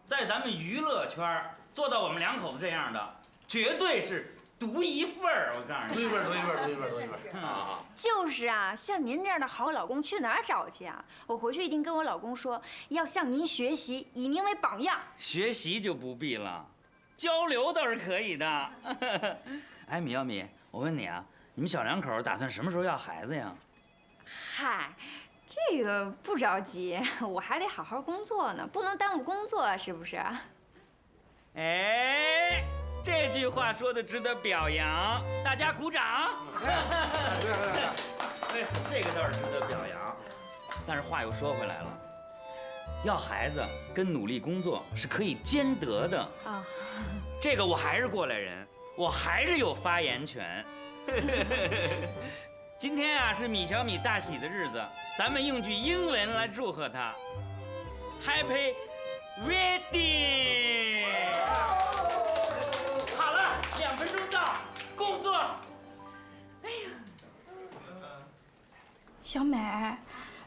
在咱们娱乐圈做到我们两口子这样的，绝对是独一份儿。我告诉你，独一份儿啊！就是啊，像您这样的好老公去哪儿找去啊？我回去一定跟我老公说，要向您学习，以您为榜样。学习就不必了，交流倒是可以的。哎，米小米，我问你啊，你们小两口打算什么时候要孩子呀？嗨，这个不着急，我还得好好工作呢，不能耽误工作，是不是？哎，这句话说的值得表扬，大家鼓掌。哎，这个倒是值得表扬。但是话又说回来了，要孩子跟努力工作是可以兼得的啊。这个我还是过来人，我还是有发言权。今天啊是米小米大喜的日子，咱们用句英文来祝贺她 ，Happy Wedding！ 好了，2分钟到，工作。小美，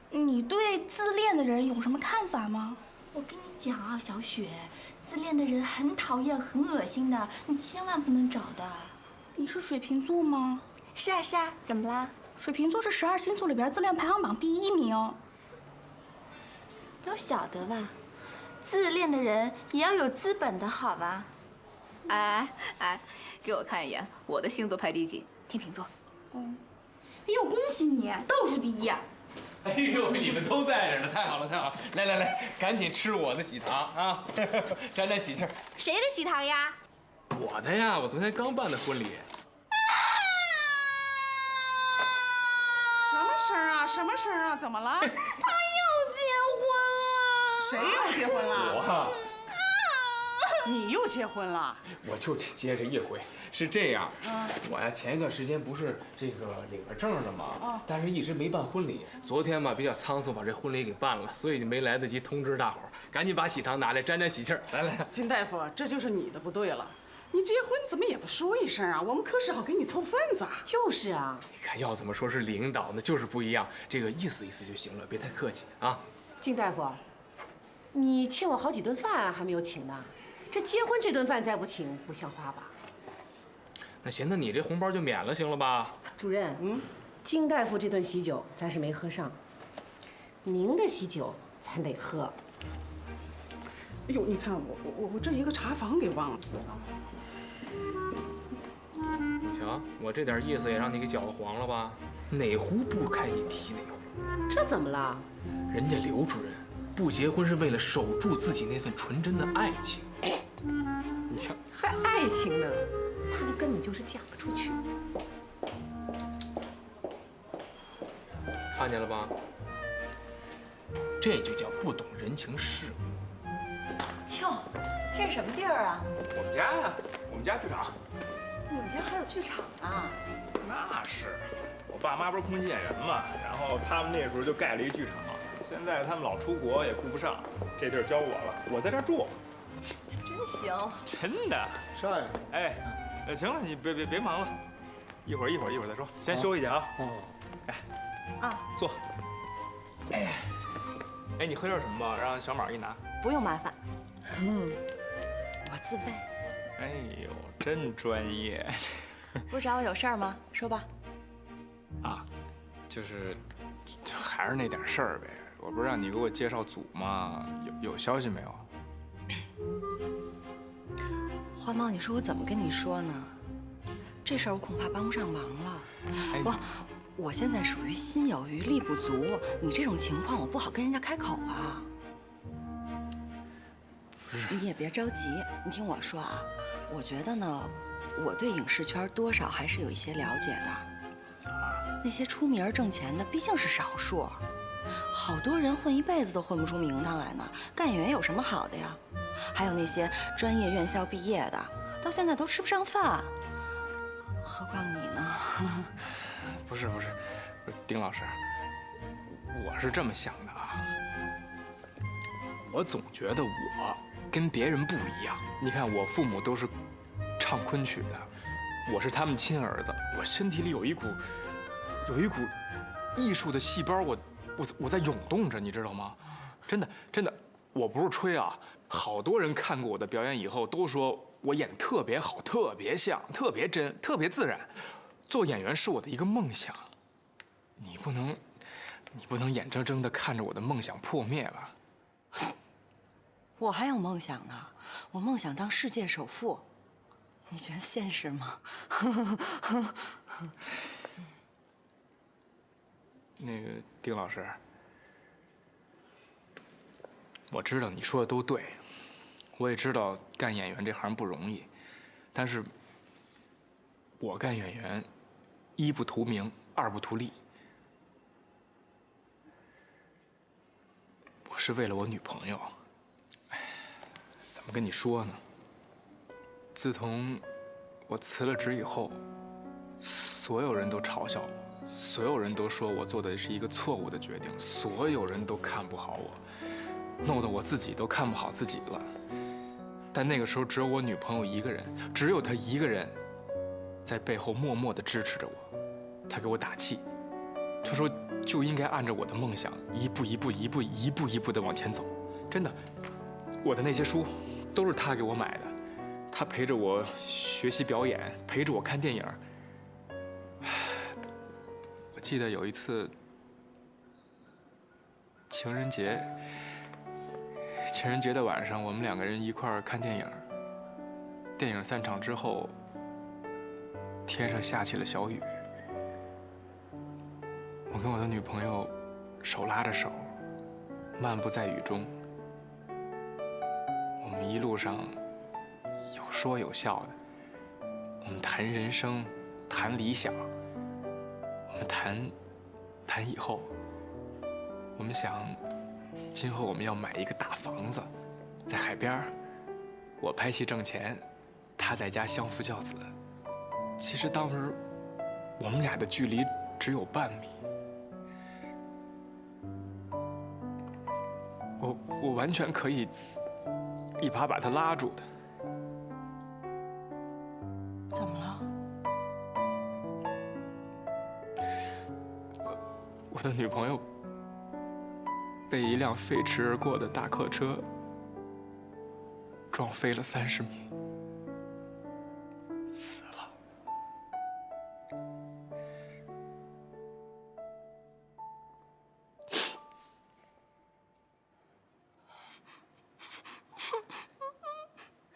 你对自恋的人有什么看法吗？我跟你讲啊，小雪，自恋的人很讨厌、很恶心的，你千万不能找的。你是水瓶座吗？是啊是啊，怎么啦？水瓶座是12星座里边自恋排行榜第1名。都晓得吧？自恋的人也要有资本的好吧？哎，给我看一眼，我的星座排第几？天秤座。哎呦，恭喜你，倒数第1。哎呦，你们都在这儿呢，太好了，太好了！来，赶紧吃我的喜糖啊，沾沾喜气儿。谁的喜糖呀？我的呀，我昨天刚办的婚礼。什么声儿啊？什么声儿啊？怎么了？他又结婚了。谁又结婚了？我。你又结婚了？我就接着一回。是这样，我呀前一段时间不是这个领了证了吗？但是一直没办婚礼。昨天吧比较仓促，把这婚礼给办了，所以就没来得及通知大伙儿。赶紧把喜糖拿来沾沾喜气儿。来，金大夫，这就是你的不对了。你结婚怎么也不说一声啊？我们可是好给你凑份子啊。就是啊，你看要怎么说是领导呢，就是不一样。这个意思意思就行了，别太客气啊。金大夫，你欠我好几顿饭还没有请呢，这结婚这顿饭再不请，不像话吧？那行，那你这红包就免了，行了吧？主任，金大夫这顿喜酒咱是没喝上，您的喜酒咱得喝。哎呦，你看我这一个茶房给忘了。行，我这点意思也让你给搅和黄了吧？哪壶不开你提哪壶。这怎么了？人家刘主任不结婚是为了守住自己那份纯真的爱情。你瞧，还爱情呢？他那根本就是嫁不出去。看见了吧？这就叫不懂人情世故。哟，这是什么地儿啊？我们家呀，我们家剧场。你们家还有剧场啊？那是，我爸妈不是空军演员嘛，然后他们那时候就盖了一剧场。现在他们老出国也顾不上，这地儿交我了，我在这儿住。真行。真的。少爷。哎，行了，你别忙了，一会儿再说，先休息去啊。哎。啊。坐。哎，你喝点什么吧，让小马给你拿。不用麻烦。我自备。哎呦，真专业。不是找我有事儿吗？说吧。啊，就还是那点事儿呗。我不是让你给我介绍组吗？有消息没有？花猫，你说我怎么跟你说呢？这事儿我恐怕帮不上忙了。我现在属于心有余力不足，你这种情况我不好跟人家开口啊。不是，你也别着急，你听我说啊。我觉得呢，我对影视圈多少还是有一些了解的。那些出名挣钱的毕竟是少数，好多人混一辈子都混不出名堂来呢。干演员有什么好的呀？还有那些专业院校毕业的，到现在都吃不上饭，何况你呢？不是，丁老师，我是这么想的啊。我总觉得我跟别人不一样。你看，我父母都是唱昆曲的，我是他们亲儿子，我身体里有一股艺术的细胞，我在涌动着，你知道吗？真的，我不是吹啊，好多人看过我的表演以后都说我演得特别好，特别像，特别真，特别自然。做演员是我的一个梦想，你不能眼睁睁地看着我的梦想破灭吧？我还有梦想呢，我梦想当世界首富，你觉得现实吗？那个丁老师，我知道你说的都对，我也知道干演员这行不容易，但是我干演员，一不图名，二不图利，我是为了我女朋友。怎么跟你说呢？自从我辞了职以后，所有人都嘲笑我，所有人都说我做的是一个错误的决定，所有人都看不好我，弄得我自己都看不好自己了。但那个时候只有我女朋友一个人，只有她一个人，在背后默默地支持着我。她给我打气，她说就应该按照我的梦想，一步一步地往前走。真的，我的那些书都是她给我买的，她陪着我学习表演，陪着我看电影。我记得有一次情人节的晚上，我们2个人一块儿看电影。电影散场之后，天上下起了小雨。我跟我的女朋友手拉着手，漫步在雨中。我们一路上有说有笑的，我们谈人生，谈理想，我们谈以后。我们想，今后我们要买一个大房子，在海边儿，我拍戏挣钱，他在家相夫教子。其实当时我们俩的距离只有半米，我完全可以一把把他拉住的。怎么了？我的女朋友被一辆飞驰而过的大客车撞飞了30米，死了。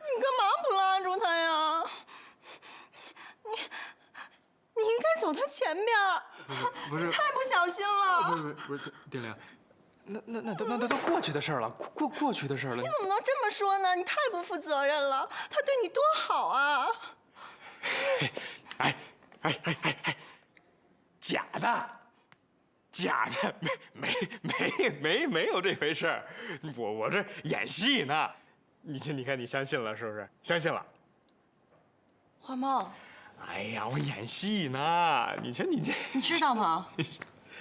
你干嘛不拉住他呀？你应该走他前边。不是，太不小心了。不是，丁玲，那都过去的事儿了，过去的事儿了。你怎么能这么说呢？你太不负责任了。他对你多好啊！哎，假的，没有这回事儿。我这演戏呢。你看，你相信了是不是？相信了。花猫。哎呀，我演戏呢，你瞧你这，你知道吗？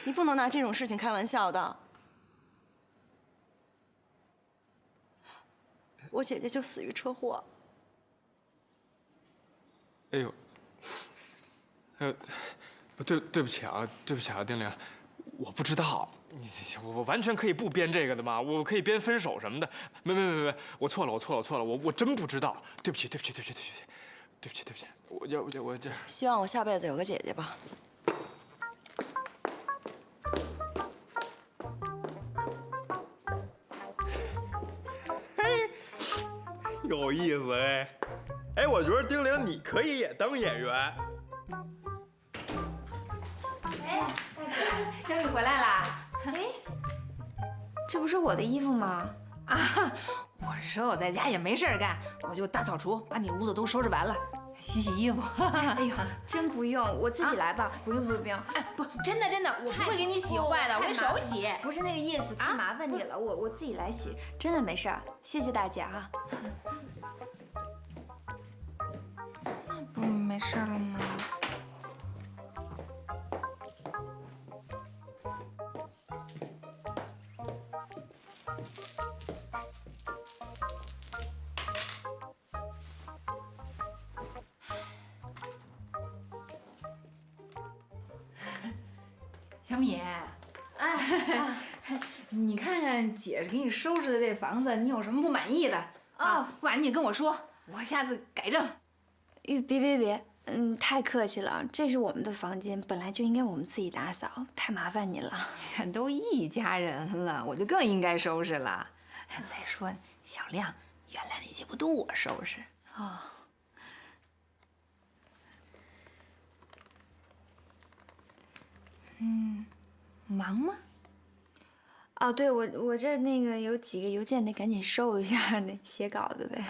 你不能拿这种事情开玩笑的。我姐姐就死于车祸。哎呦，对不起啊，丁玲，我不知道，我完全可以不编这个的嘛，我可以编分手什么的。没，我错了，我真不知道，对不起。我这希望我下辈子有个姐姐吧。嘿，有意思哎，我觉得丁玲你可以也当演员。哎，大姐，小米回来啦！哎，这不是我的衣服吗？啊，我是说我在家也没事儿干，我就大扫除，把你屋子都收拾完了，洗衣服。哎呦，真不用，我自己来吧。不用。哎，不，真的，我不会给你洗坏的，我给手洗。不是那个意思，太麻烦你了，我自己来洗，真的没事儿。谢谢大姐啊。那不没事了吗？小米，你看看姐给你收拾的这房子，你有什么不满意的啊？不然你跟我说，我下次改正。别，太客气了，这是我们的房间，本来就应该我们自己打扫，太麻烦你了。你看都一家人了，我就更应该收拾了。再说小亮，原来那些不都我收拾？哦。忙吗？哦，对，我这那个有几个邮件得赶紧收一下，得写稿子呗。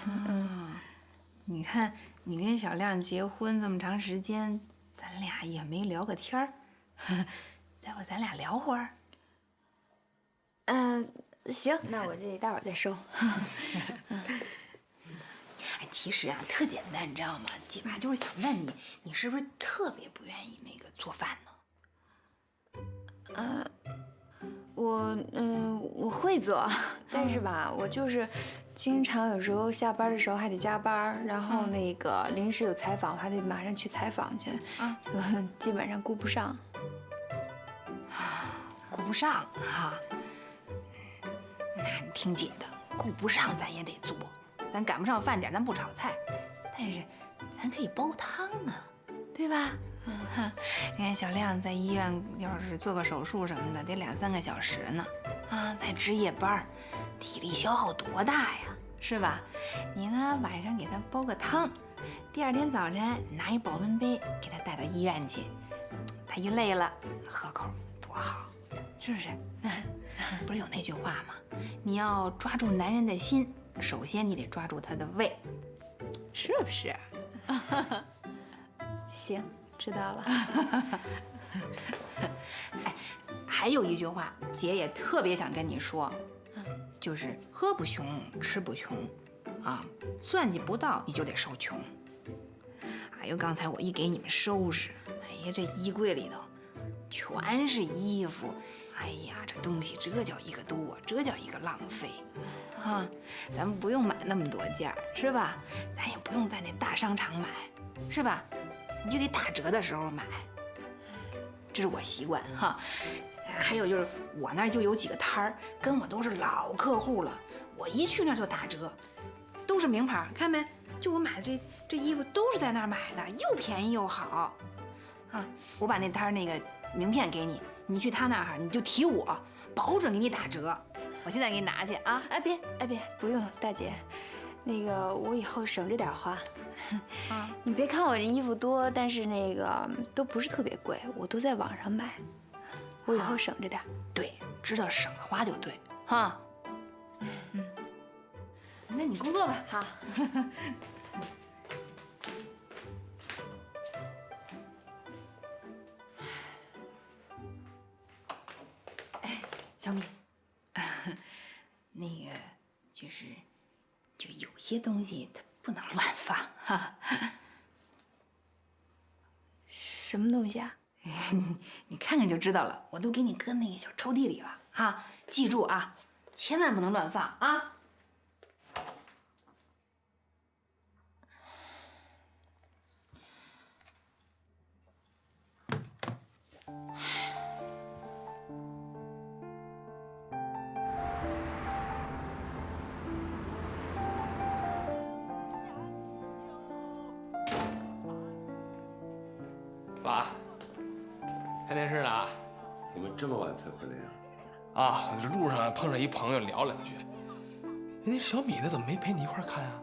你看你跟小亮结婚这么长时间，咱俩也没聊个天儿，再不咱俩聊会儿？行，那我这待会儿再收。哎，其实啊，特简单，你知道吗？姐妈就是想问你，你是不是特别不愿意那个做饭呢？我会做，但是吧，我就是经常有时候下班的时候还得加班，然后那个临时有采访，我还得马上去采访去，就基本上顾不上。顾不上哈，那你听姐的，顾不上咱也得做，咱赶不上饭点，咱不炒菜，但是咱可以煲汤啊，对吧？你看小亮在医院要是做个手术什么的，得2、3个小时呢，再值夜班，体力消耗多大呀，是吧？你呢晚上给他煲个汤，第2天早晨拿一保温杯给他带到医院去，他一累了喝口多好，是不是？不是有那句话吗？你要抓住男人的心，首先你得抓住他的胃，是不是？行。知道了。哎，还有一句话，姐也特别想跟你说，就是喝不穷，吃不穷，啊，算计不到你就得受穷。哎呦，刚才我一给你们收拾，哎呀，这衣柜里头全是衣服，哎呀，这东西这叫一个多，这叫一个浪费，啊，咱们不用买那么多件，是吧？咱也不用在那大商场买，是吧？你就得打折的时候买，这是我习惯哈。还有就是我那儿就有几个摊儿，跟我都是老客户了，我一去那儿就打折，都是名牌，看没？就我买的这衣服都是在那儿买的，又便宜又好。啊，我把那摊儿那个名片给你，你去他那儿你就提我，保准给你打折。我现在给你拿去啊！别，不用，大姐，那个我以后省着点花。你别看我这衣服多，但是那个都不是特别贵，我都在网上买。我以后省着点。对，知道省着花就对，哈。那你工作吧。好。小米，那个就有些东西它不能乱放哈。什么东西啊？你看看就知道了，我都给你搁那个小抽屉里了啊！记住啊，千万不能乱放啊！爸，看电视呢？怎么这么晚才回来呀？啊，这路上碰上一朋友聊两句。那小米呢？怎么没陪你一块看啊？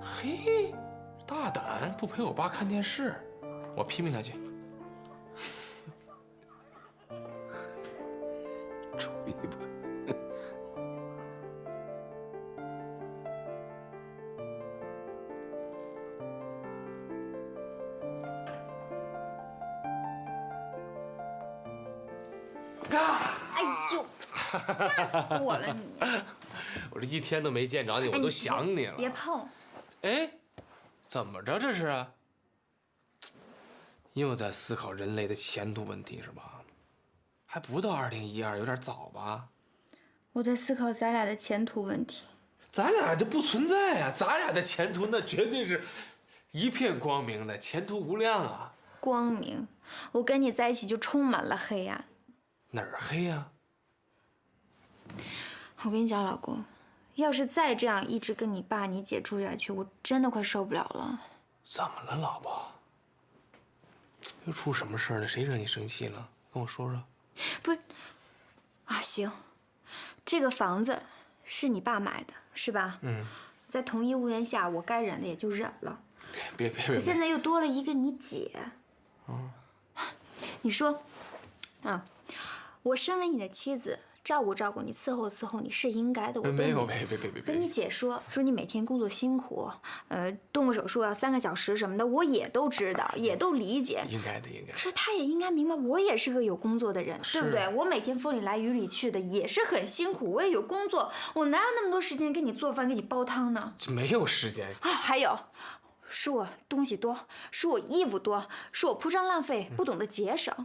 嘿，大胆不陪我爸看电视，我批评他去。注意吧。哎呦，吓死我了你！我这一天都没见着你，我都想你了。别碰！哎，怎么着这是？又在思考人类的前途问题是吧？还不到2012，有点早吧？我在思考咱俩的前途问题。咱俩这不存在啊！咱俩的前途那绝对是一片光明的，前途无量啊！光明，我跟你在一起就充满了黑暗。哪儿黑呀？我跟你讲，老公，要是再这样一直跟你爸、你姐住下去，我真的快受不了了。怎么了，老婆？又出什么事了？谁惹你生气了？跟我说说。不是，啊，行，这个房子是你爸买的，是吧？嗯，在同一屋檐下，我该忍的也就忍了。别！可现在又多了一个你姐。你说，我身为你的妻子，照顾照顾你，伺候伺候你是应该的。我没有，别！跟你姐说你每天工作辛苦，动个手术要3个小时什么的，我也都知道，也都理解。应该的。可是她也应该明白，我也是个有工作的人，对不对？我每天风里来雨里去的，也是很辛苦。我也有工作，我哪有那么多时间给你做饭、给你煲汤呢？没有时间啊！还有。是我东西多，是我衣服多，是我铺张浪费，不懂得节省。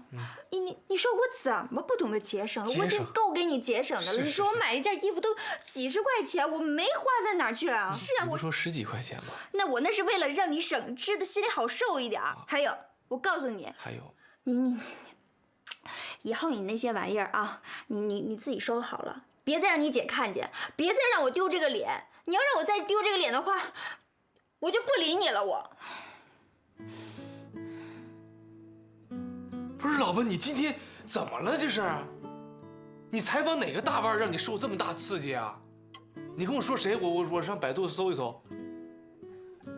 你说我怎么不懂得节省了？我已经够给你节省的了。你说我买一件衣服都几十块钱，我没花在哪儿去啊？是啊，我说10几块钱吗？那我那是为了让你省吃的，心里好受一点。还有，我告诉你，还有你，以后你那些玩意儿啊，你自己收好了，别再让你姐看见，别再让我丢这个脸。你要让我再丢这个脸的话。我就不理你了，我。不是老婆，你今天怎么了？这是？你采访哪个大腕让你受这么大刺激啊？你跟我说谁？我上百度搜一搜。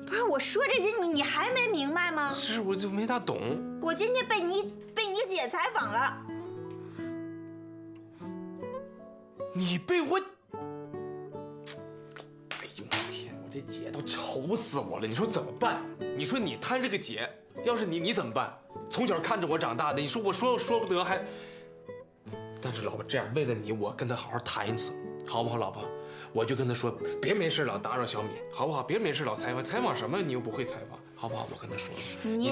不是我说这些，你还没明白吗？是，我就没大懂。我今天被你姐采访了。你被我？这姐都愁死我了，你说怎么办？你说你摊这个姐，要是你怎么办？从小看着我长大的，你说我说不得还……但是老婆这样，为了你，我跟她好好谈一次，好不好？老婆，我就跟她说，别没事老打扰小米，好不好？别没事老采访，采访什么？你又不会采访，好不好？我跟她说。你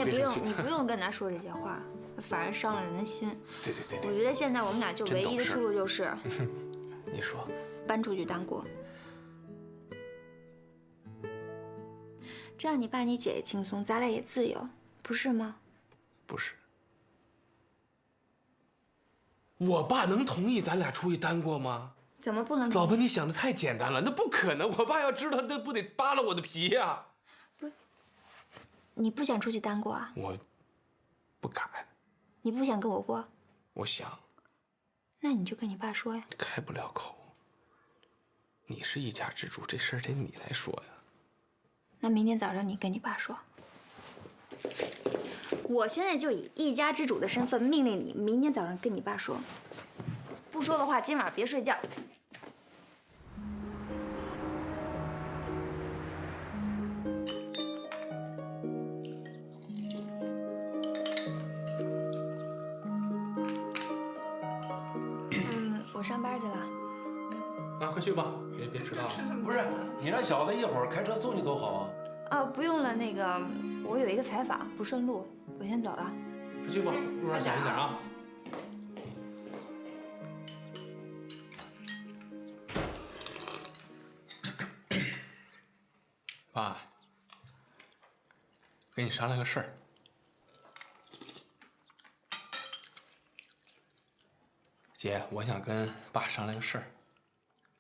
不用跟她说这些话，反而伤了人的心。对。我觉得现在我们俩就唯一的出路就是，你说，搬出去单过。这样你爸你姐也轻松，咱俩也自由，不是吗？不是。我爸能同意咱俩出去单过吗？怎么不能？老婆，你想的太简单了，那不可能。我爸要知道，那不得扒了我的皮呀？不是，你不想出去单过啊？我不敢。你不想跟我过？我想。那你就跟你爸说呀。开不了口。你是一家之主，这事儿得你来说呀。那明天早上你跟你爸说，我现在就以一家之主的身份命令你，明天早上跟你爸说。不说的话，今晚别睡觉。我上班去了。快去吧，别迟到了。不是，你让小子一会儿开车送你多好啊。不用了，那个我有一个采访，不顺路，我先走了。快去吧，路上小心点啊。爸，跟你商量个事儿。姐，我想跟爸商量个事儿。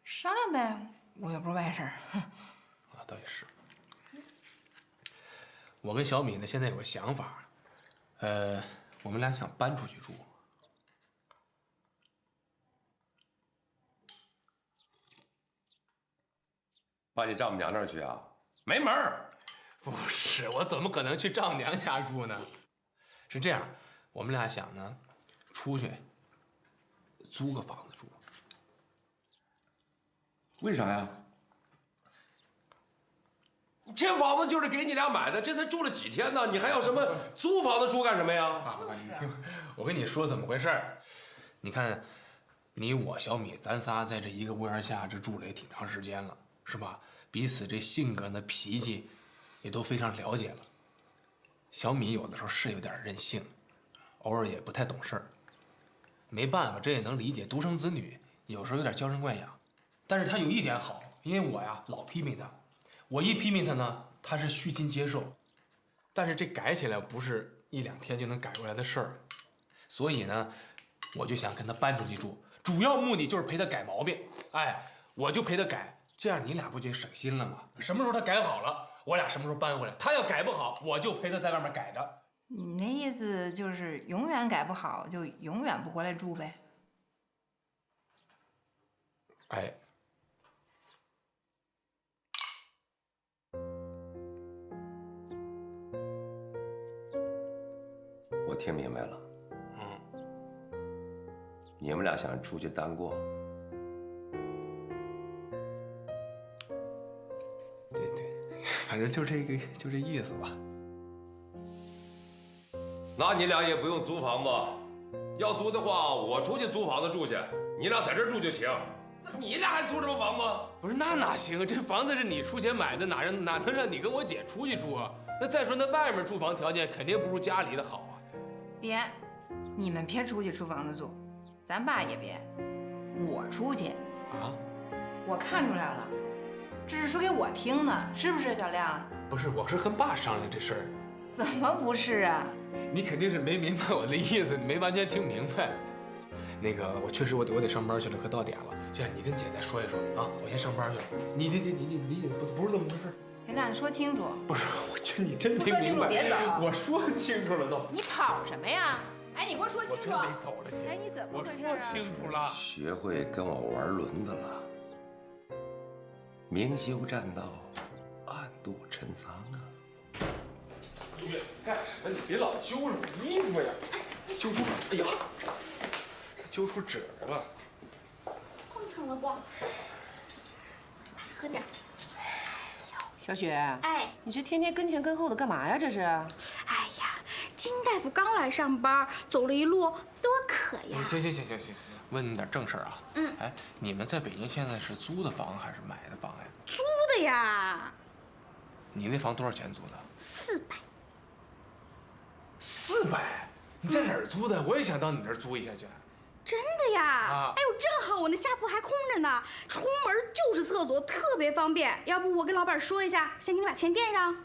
商量呗，我又不是外事儿。啊，倒也是。我跟小米呢，现在有个想法，我们俩想搬出去住。搬你丈母娘那儿去啊？没门儿！不是，我怎么可能去丈母娘家住呢？是这样，我们俩想呢，出去租个房子住。为啥呀？这房子就是给你俩买的，这才住了几天呢？你还要什么租房子住干什么呀？爸，你听，我跟你说怎么回事儿。你看，你我小米，咱仨在这一个屋檐下这住了也挺长时间了，是吧？彼此这性格呢、脾气，也都非常了解了。小米有的时候是有点任性，偶尔也不太懂事儿。没办法，这也能理解，独生子女有时候有点娇生惯养。但是他有一点好，因为我呀老批评他，我一批评他呢，他是虚心接受。但是这改起来不是1、2天就能改过来的事儿，所以呢，我就想跟他搬出去住，主要目的就是陪他改毛病。哎，我就陪他改，这样你俩不就省心了吗？什么时候他改好了，我俩什么时候搬回来。他要改不好，我就陪他在外面改着。你那意思就是永远改不好，就永远不回来住呗？哎。 我听明白了，你们俩想出去单过？对，反正就这意思吧。那你俩也不用租房子，要租的话，我出去租房子住去，你俩在这儿住就行。那你俩还租什么房子？不是，那哪行？这房子是你出钱买的，哪能让你跟我姐出去住啊？那再说，那外面住房条件肯定不如家里的好啊。 别，你们别出去租房子住，咱爸也别，我出去。啊？我看出来了，这是说给我听的，是不是小亮？不是，我是跟爸商量这事儿。怎么不是啊？你肯定是没明白我的意思，你没完全听明白。那个，我确实我得上班去了，快到点了。这样，你跟姐再说一说啊，我先上班去了。你理解不是这么回事。 咱俩说清楚。不是，你真没明白。不说清楚别走。我说清楚了都。你跑什么呀？哎，你给我说清楚。我真没走了，姐。哎，你怎么回事啊？我说清楚了。学会跟我玩轮子了，明修栈道，暗度陈仓啊！月，干什么？你别老揪着我衣服呀！揪出，哎呀，揪出褶了。碰上了不？喝点。 小雪，哎，你这天天跟前跟后的干嘛呀？这是？哎呀，金大夫刚来上班，走了一路，多渴呀！行，问你点正事儿啊。哎，你们在北京现在是租的房还是买的房呀？租的呀。你那房多少钱租的？400。400？你在哪儿租的？我也想到你那儿租一下去。 真的呀！哎呦，正好我那下铺还空着呢，出门就是厕所，特别方便。要不我跟老板说一下，先给你把钱垫上。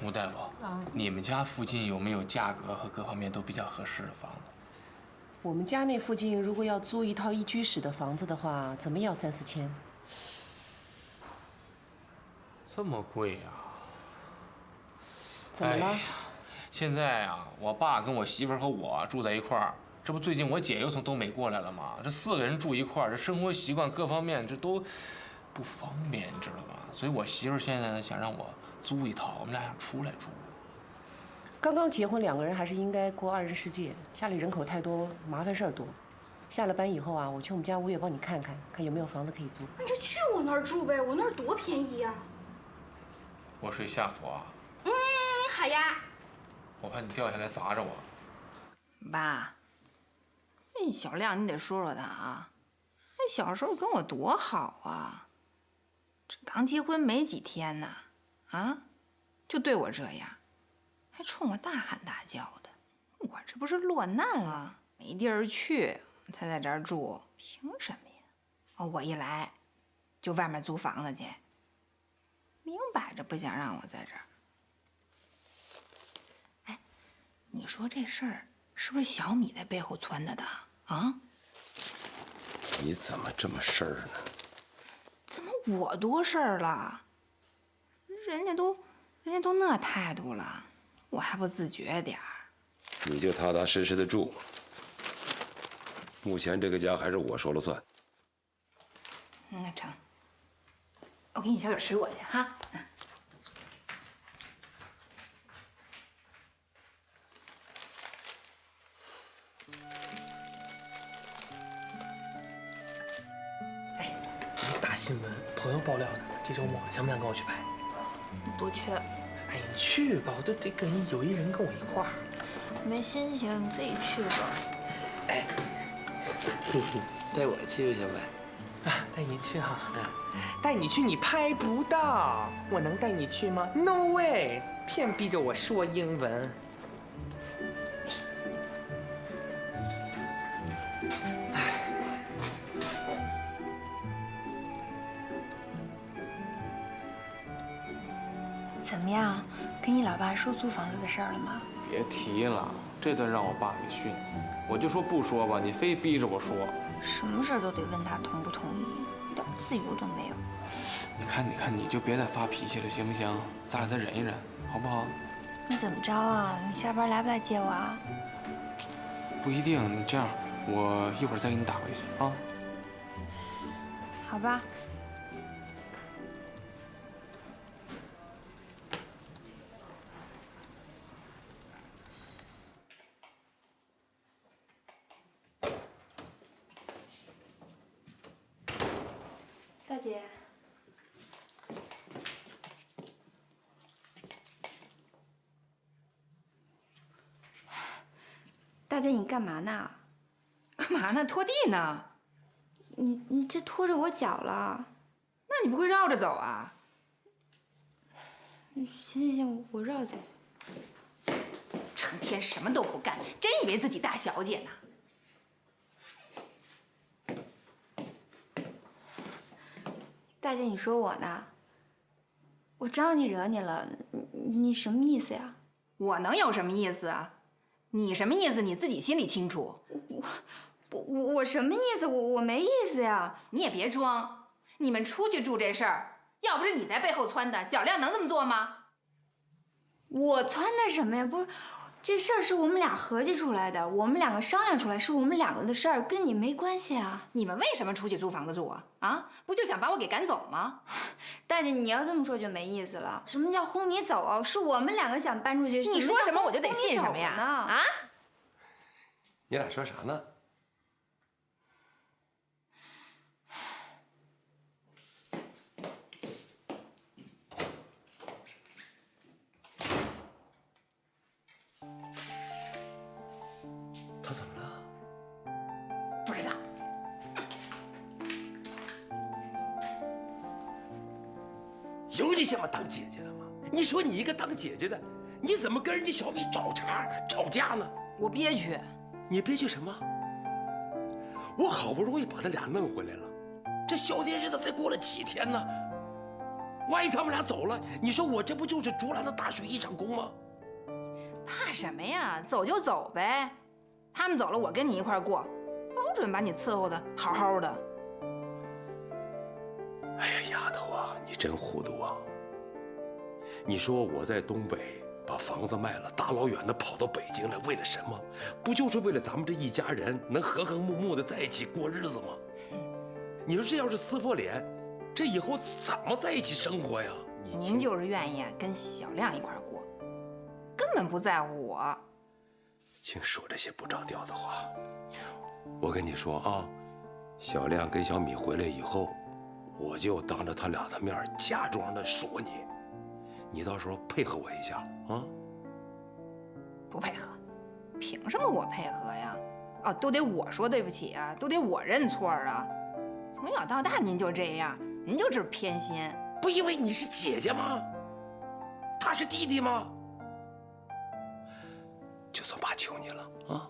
吴大夫，你们家附近有没有价格和各方面都比较合适的房子？我们家那附近如果要租一套1居室的房子的话，怎么要3、4千？这么贵呀？怎么了？现在啊，我爸跟我媳妇和我住在一块儿，这不最近我姐又从东北过来了吗？这4个人住一块儿，这生活习惯各方面这都不方便，你知道吧？所以我媳妇现在呢想让我租一套，我们俩想出来住。刚刚结婚，2个人还是应该过2人世界，家里人口太多，麻烦事儿多。下了班以后啊，我去我们家物业帮你看看，看有没有房子可以租。你就去我那儿住呗，我那儿多便宜啊！我睡下铺啊？好呀。 我怕你掉下来砸着我。爸，那小亮你得说说他啊，那小时候跟我多好啊，这刚结婚没几天呢，啊，就对我这样，还冲我大喊大叫的。我这不是落难了，没地儿去，才在这儿住，凭什么呀？哦，我一来，就外面租房子去，明摆着不想让我在这儿。 你说这事儿是不是小米在背后撺掇的啊？你怎么这么事儿呢？怎么我多事儿了？人家都那态度了，我还不自觉点儿？你就踏踏实实的住。目前这个家还是我说了算。那成，我给你削点水果去哈。大新闻，朋友爆料的，这周末想不想跟我去拍？不去。哎，你去吧，我都得跟有一人跟我一块儿。没心情，你自己去吧。哎，带我去行呗？啊，带你去哈。带你去你拍不到，我能带你去吗 ？No way！ 偏逼着我说英文。怎么样？跟你老爸说租房子的事儿了吗？别提了，这顿让我爸给训。我就说不说吧，你非逼着我说。什么事儿都得问他同不同意，一点自由都没有。你看，你就别再发脾气了，行不行？咱俩再忍一忍，好不好？那怎么着啊？你下班来不来接我啊？不一定，你这样，我一会儿再给你打回去啊。好吧。大姐。大姐，你干嘛呢？干嘛呢？拖地呢。你这拖着我脚了。那你不会绕着走啊？行，我绕走。成天什么都不干，真以为自己大小姐呢。大姐，你说我呢？我招你惹你了？你什么意思呀？我能有什么意思啊？你什么意思？你自己心里清楚。我什么意思？我没意思呀！你也别装。你们出去住这事儿，要不是你在背后撺的，小亮能这么做吗？我撺的什么呀？不是，这事儿是我们俩合计出来的，我们两个商量出来，是我们两个的事儿，跟你没关系啊。你们为什么出去租房子住啊？啊，不就想把我给赶走吗？大姐，你要这么说就没意思了。什么叫轰你走啊？是我们两个想搬出去。你说什么我就得信什么呀？啊？你俩说啥呢？他怎么了？不知道。有你这么当姐姐的吗？你说你一个当姐姐的，你怎么跟人家小米找茬吵架呢？我憋屈。你憋屈什么？我好不容易把他俩弄回来了，这消停日子才过了几天呢？万一他们俩走了，你说我这不就是竹篮子打水一场空吗？怕什么呀？走就走呗。他们走了，我跟你一块儿过，保准把你伺候的好好的。哎呀，丫头啊，你真糊涂啊！你说我在东北把房子卖了，大老远的跑到北京来，为了什么？不就是为了咱们这一家人能和和睦睦的在一起过日子吗？你说这要是撕破脸，这以后怎么在一起生活呀？您就是愿意跟小亮一块儿过，根本不在乎我。净说这些不着调的话。我跟你说啊，小亮跟小米回来以后，我就当着他俩的面假装的说你，你到时候配合我一下啊。不配合？凭什么我配合呀？哦，都得我说对不起啊，都得我认错啊。从小到大您就这样，您就知偏心。不因为你是姐姐吗？他是弟弟吗？就算爸求你了啊！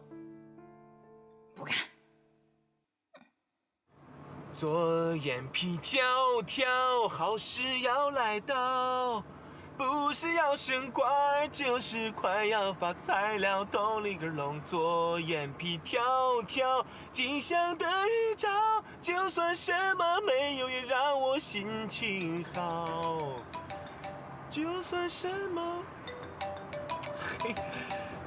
不干。左眼皮跳跳，好事要来到，不是要升官，就是快要发财了。动了一根龙，左眼皮跳跳，吉祥的预兆，就算什么没有，也让我心情好。就算什么，嘿。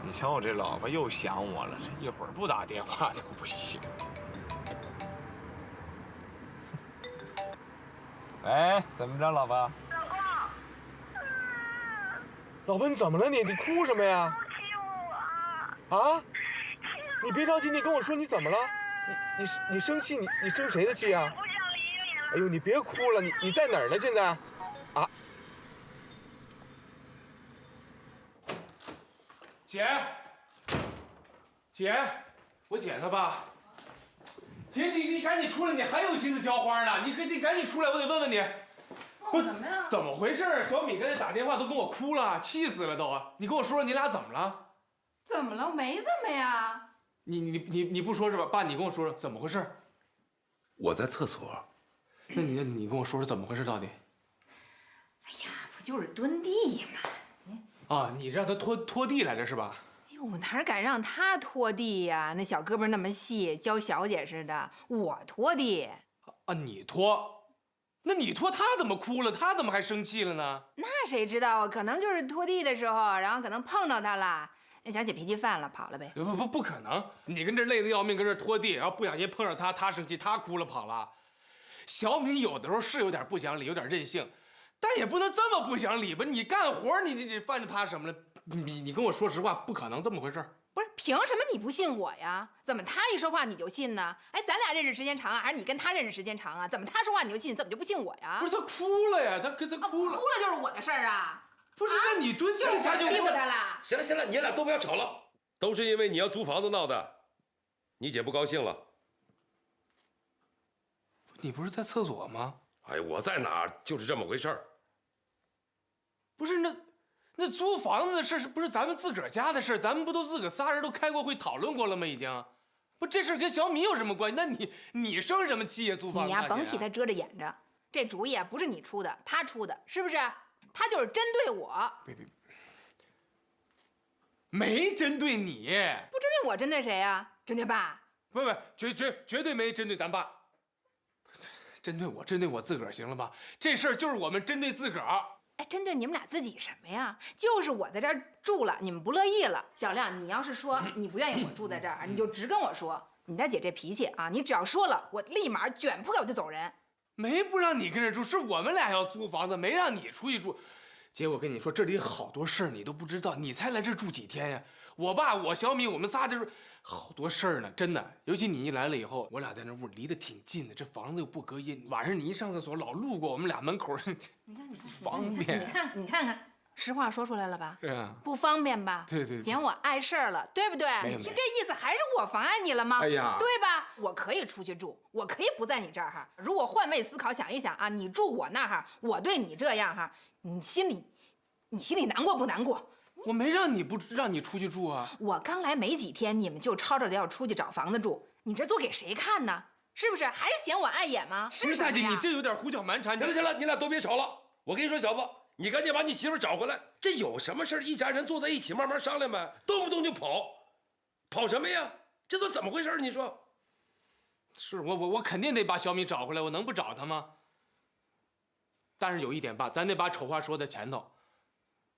你瞧我这老婆又想我了，这一会儿不打电话都不行。喂，怎么着，老婆？老公。老婆，你怎么了？你哭什么呀？欺负我。啊？你别着急，你跟我说你怎么了？你生气？你生谁的气啊？我不想理你了。哎呦，你别哭了，你在哪儿呢？现在？啊？姐，我姐她吧。姐，你赶紧出来，你还有心思浇花呢？你赶紧出来，我得问问你。怎么呀？怎么回事？小米刚才打电话都跟我哭了，气死了都。你跟我说说你俩怎么了？怎么了？我没怎么呀。你不说是吧？爸，你跟我说说怎么回事？我在厕所。那你跟我说说怎么回事到底？哎呀，不就是蹲地嘛。啊，你让他拖地来着是吧？哎呦，我哪敢让他拖地呀？那小胳膊那么细，教小姐似的，我拖地。啊，你拖？那你拖他怎么哭了？他怎么还生气了呢？那谁知道啊？可能就是拖地的时候，然后可能碰着他了，那小姐脾气犯了，跑了呗。不可能！你跟这累得要命，跟这拖地，然后不小心碰上他，他生气，他哭了跑了。小敏有的时候是有点不讲理，有点任性，但也不能这么不讲理吧？你干活你犯着他什么了？你跟我说实话，不可能这么回事。不是，凭什么你不信我呀？怎么他一说话你就信呢？哎，咱俩认识时间长啊，还是你跟他认识时间长啊？怎么他说话你就信，怎么就不信我呀？不是他哭了呀，他哭了，哭了就是我的事儿啊！不是，那你蹲这下就欺负他了。行了行了，你俩都不要吵了，都是因为你要租房子闹的，你姐不高兴了。你不是在厕所吗？哎，我在哪儿就是这么回事儿。不是那租房子的事不是咱们自个儿家的事，咱们不都自个仨人都开过会讨论过了吗？已经，不这事跟小米有什么关系？那你生什么气呀？租房子你呀，甭替他遮着掩着，这主意啊不是你出的，他出的，是不是？他就是针对我。别，没针对你，不针对我，针对谁呀？针对爸？不，绝对没针对咱爸。针对我自个儿行了吧？这事儿就是我们针对自个儿。哎，针对你们俩自己什么呀？就是我在这儿住了，你们不乐意了。小亮，你要是说你不愿意我住在这儿，你就直跟我说。你大姐这脾气啊，你只要说了，我立马卷铺盖我就走人。没不让你跟着住，是我们俩要租房子，没让你出去住。姐，我跟你说，这里好多事儿你都不知道，你才来这住几天呀？我爸、我小米，我们仨就是好多事儿呢，真的。尤其你一来了以后，我俩在那屋离得挺近的，这房子又不隔音，晚上你一上厕所老路过我们俩门口，你看，不方便。你看，实话说出来了吧？对啊，不方便吧？对，嫌我碍事儿了，对不对？没有这意思还是我妨碍你了吗？哎呀，对吧？我可以出去住，我可以不在你这儿哈。如果换位思考想一想啊，你住我那儿，我对你这样哈，你心里难过不难过？我没让你出去住啊！我刚来没几天，你们就吵着要出去找房子住，你这做给谁看呢？是不是？还是嫌我碍眼吗？不是大姐，你这有点胡搅蛮缠。行了，你俩都别吵了。我跟你说，小子，你赶紧把你媳妇找回来。这有什么事一家人坐在一起慢慢商量呗，动不动就跑什么呀？这都怎么回事？你说？是我肯定得把小米找回来，我能不找她吗？但是有一点吧，咱得把丑话说在前头。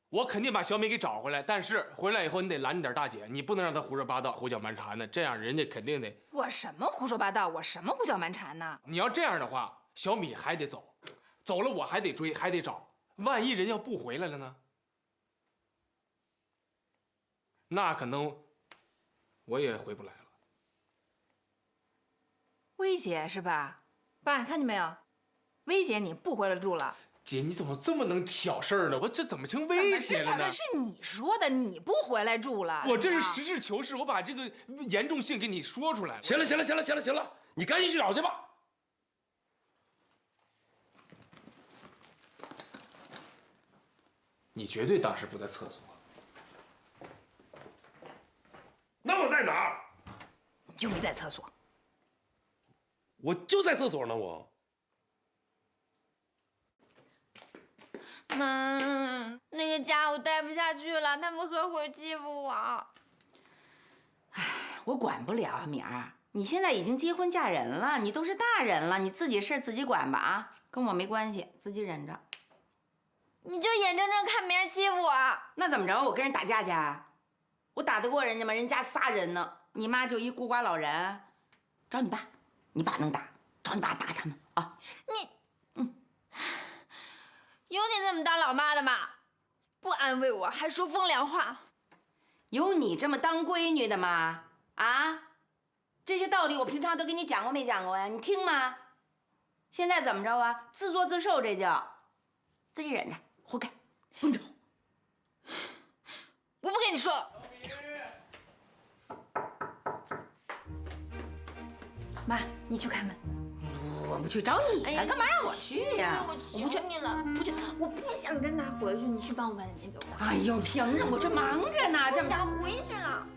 我肯定把小米给找回来，但是回来以后你得拦着点大姐，你不能让她胡说八道、胡搅蛮缠的，这样人家肯定得。我什么胡说八道？我什么胡搅蛮缠呢？你要这样的话，小米还得走，走了我还得追，还得找，万一人要不回来了呢？那可能我也回不来了。威胁是吧？爸，你看见没有？威胁你不回来住了。姐，你怎么这么能挑事儿呢？我这怎么成威胁了呢？是你说的，你不回来住了。我这是实事求是，我把这个严重性给你说出来了。行了，你赶紧去找去吧。你绝对当时不在厕所。那我在哪儿？你就没在厕所。我就在厕所呢，我。妈，那个家我待不下去了，他们合伙欺负我。唉，我管不了啊，敏儿，你现在已经结婚嫁人了，你都是大人了，你自己事自己管吧啊，跟我没关系，自己忍着。你就眼睁睁看别人欺负我，那怎么着？我跟人打架去？我打得过人家吗？人家仨人呢，你妈就一孤寡老人，找你爸，你爸能打，找你爸打他们啊。有你这么当老妈的吗？不安慰我，还说风凉话。有你这么当闺女的吗？啊，这些道理我平常都给你讲过没讲过呀？你听吗？现在怎么着啊？自作自受，这叫自己忍着，活该，混着。我不跟你说了。妈，你去开门。我不去找你呀，干嘛让我去呀？我求你了，不去，我不想跟他回去，你去帮我把他撵走。哎呦，凭着我这忙着呢，这想回去了。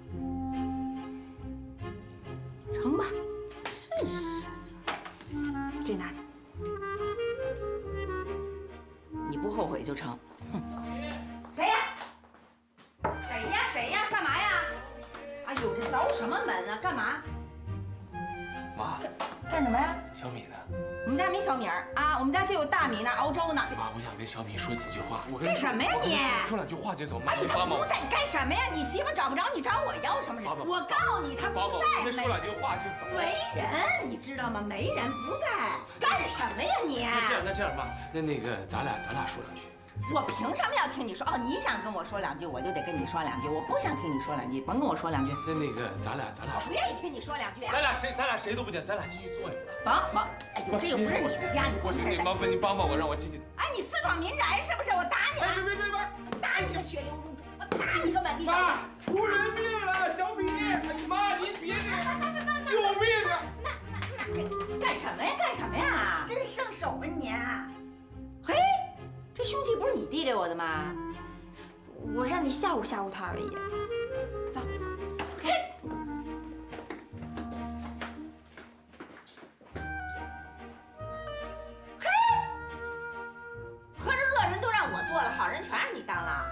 成吧，试试。这拿着，你不后悔就成。什么门啊？干嘛？妈，干什么呀？小米呢？我们家没小米儿啊，我们家就有大米那儿熬粥呢。妈，我想跟小米说几句话。干什么呀你？说两句话就走。哎呦，他不在，你干什么呀？你媳妇找不着，你找我要什么人？我告诉你，他不在。跟说两句话就走。没人，你知道吗？没人，不在。干什么呀你？那这样，妈，那个咱俩说两句。我凭什么要听你说？哦，你想跟我说两句，我就得跟你说两句。我不想听你说两句，甭跟我说两句。那个咱俩我不愿意听你说两句。咱俩谁都不听，咱俩进去坐一会儿。甭，哎呦，这又不是你的家，你不是。你帮帮我，让我进去。哎，你私闯民宅是不是？我打你了！别！我打你个血流如注，我打你个满地找。妈，出人命了，小米！妈，您别这样，救命啊！干什么呀？干什么呀？真上手啊你！嘿，这凶器不是你递给我的吗？我让你吓唬吓唬他而已。走。嘿。嘿，合着恶人都让我做了，好人全让你当了，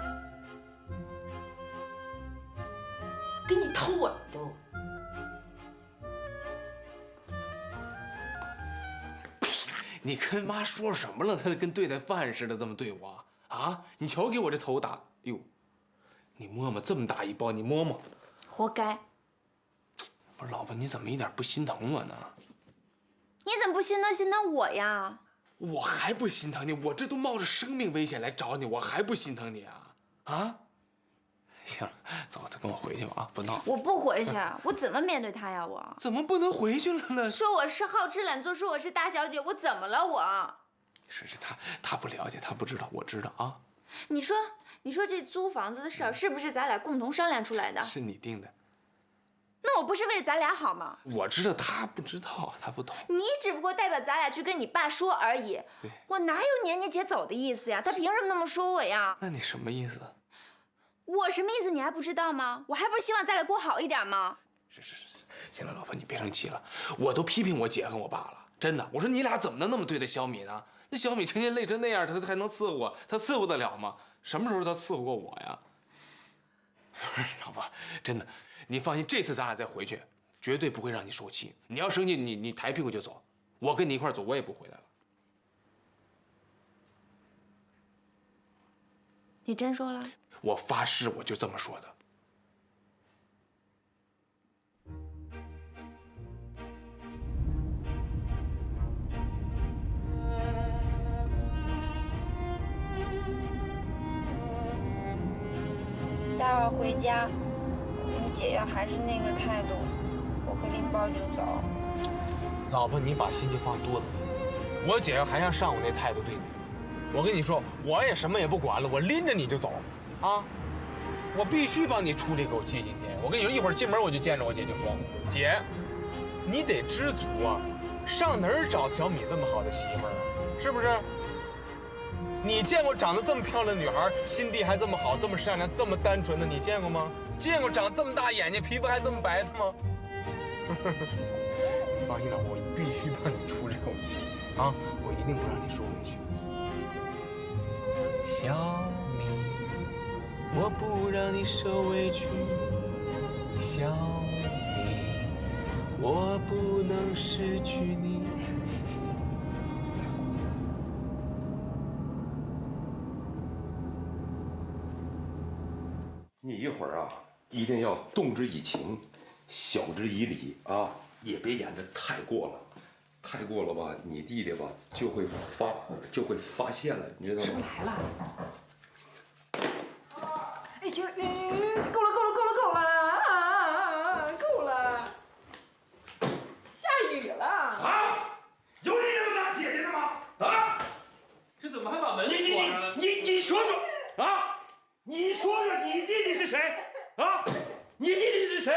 给你偷耳朵。你跟妈说什么了？她跟对待犯似的这么对我啊！你瞧给我这头打，哟，你摸摸这么大一包，你摸摸，活该。不是老婆，你怎么一点不心疼我呢？你怎么不心疼我呀？我还不心疼你，我这都冒着生命危险来找你，我还不心疼你啊？啊？行了，走，再跟我回去吧啊！不闹。我不回去，我怎么面对他呀？我怎么不能回去了呢？说我是好吃懒做，说我是大小姐，我怎么了我？是他不了解，他不知道，我知道啊。你说这租房子的事儿是不是咱俩共同商量出来的？是你定的。那我不是为了咱俩好吗？我知道他不知道，他不懂。你只不过代表咱俩去跟你爸说而已。对，我哪有撵你姐走的意思呀？他凭什么那么说我呀？那你什么意思？我什么意思你还不知道吗？我还不是希望咱俩过好一点吗？是，行了，老婆你别生气了，我都批评我姐和我爸了，真的。我说你俩怎么能那么对待小米呢？那小米成天累成那样，他还能伺候我？他伺候得了吗？什么时候他伺候过我呀？不是老婆，真的，你放心，这次咱俩再回去，绝对不会让你受气。你要生气，你抬屁股就走，我跟你一块走，我也不回来了。你真说了？我发誓，我就这么说的。待会儿回家，你姐要还是那个态度，我可拎包就走。老婆，你把心就放多了。我姐要还像上午那态度对你，我跟你说，我也什么也不管了，我拎着你就走，啊！我必须帮你出这口气。今天我跟你说，一会儿进门我就见着我姐，就说：“姐，你得知足啊，上哪儿找小米这么好的媳妇儿啊？是不是？你见过长得这么漂亮的女孩，心地还这么好，这么善良，这么单纯的，你见过吗？见过长这么大眼睛，皮肤还这么白的吗？你放心老婆，我必须帮你出这口气啊！我一定不让你受委屈。小米，我不让你受委屈。小米，我不能失去你。你一会儿啊，一定要动之以情，晓之以理啊，也别演得太过了。太过了吧，你弟弟吧就会发现了，你知道吗？来了。哎，行，够了，下雨了啊！有你这么大姐姐的吗？啊！这怎么还把门锁上了？你说说啊！你说说你弟弟是谁啊？你弟弟是谁？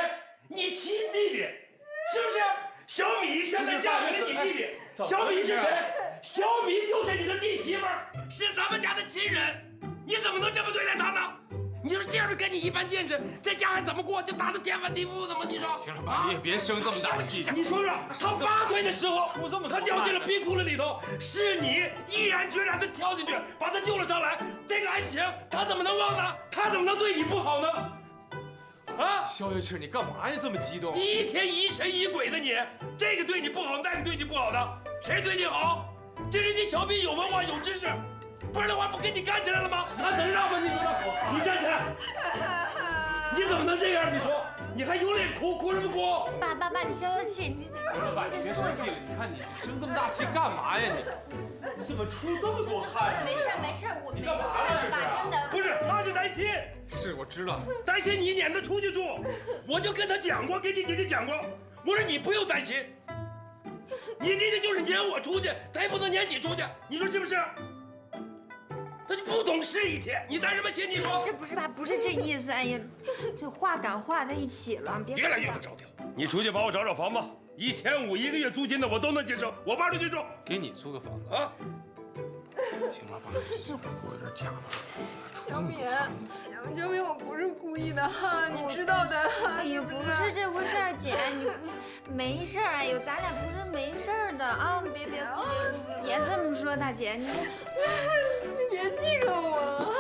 你亲弟弟是不是？小米现在嫁给了你弟弟，小米是谁？小米就是你的弟媳妇儿，是咱们家的亲人，你怎么能这么对待她呢？你说这样跟你一般见识，这家还怎么过？就打得天翻地覆的吗？你说？行了爸，你也别生这么大气。你说说，他8岁的时候，他掉进了冰窟窿里头，是你毅然决然的跳进去，把他救了上来。这个恩情他怎么能忘呢？他怎么能对你不好呢？啊！肖月庆，你干嘛呀？这么激动？你一天疑神疑鬼的你，这个对你不好，那个对你不好的，谁对你好？这人家小品有文化有知识，不然的话不跟你干起来了吗？他能让吗？你说他，你站起来！你怎么能这样？你说，你还有脸哭？哭什么哭？爸，你消消气，你爸，你别生气了。你看你生这么大气干嘛呀你？你怎么出这么多汗呀？没事，我没事，爸，真的。不是，他是担心。是，我知道。担心你撵他出去住，我就跟他讲过，跟你姐姐讲过，我说你不用担心，你弟弟就是撵我出去，他也不能撵你出去，你说是不是？他就不懂事一天，你担什么心？你说？不是爸，不是这意思。哎呀，这话赶话在一起了，别。越来越不着调。你出去帮我找找房子，1500一个月租金的我都能接受，我爸就去住。给你租个房子啊？行了，爸，我有点假了。小敏，我不是故意的哈，你知道的。哎呀，不是这回事儿，姐，你没事儿。哎呦，咱俩不是没事儿的啊，别这么说，大姐，你别气个我。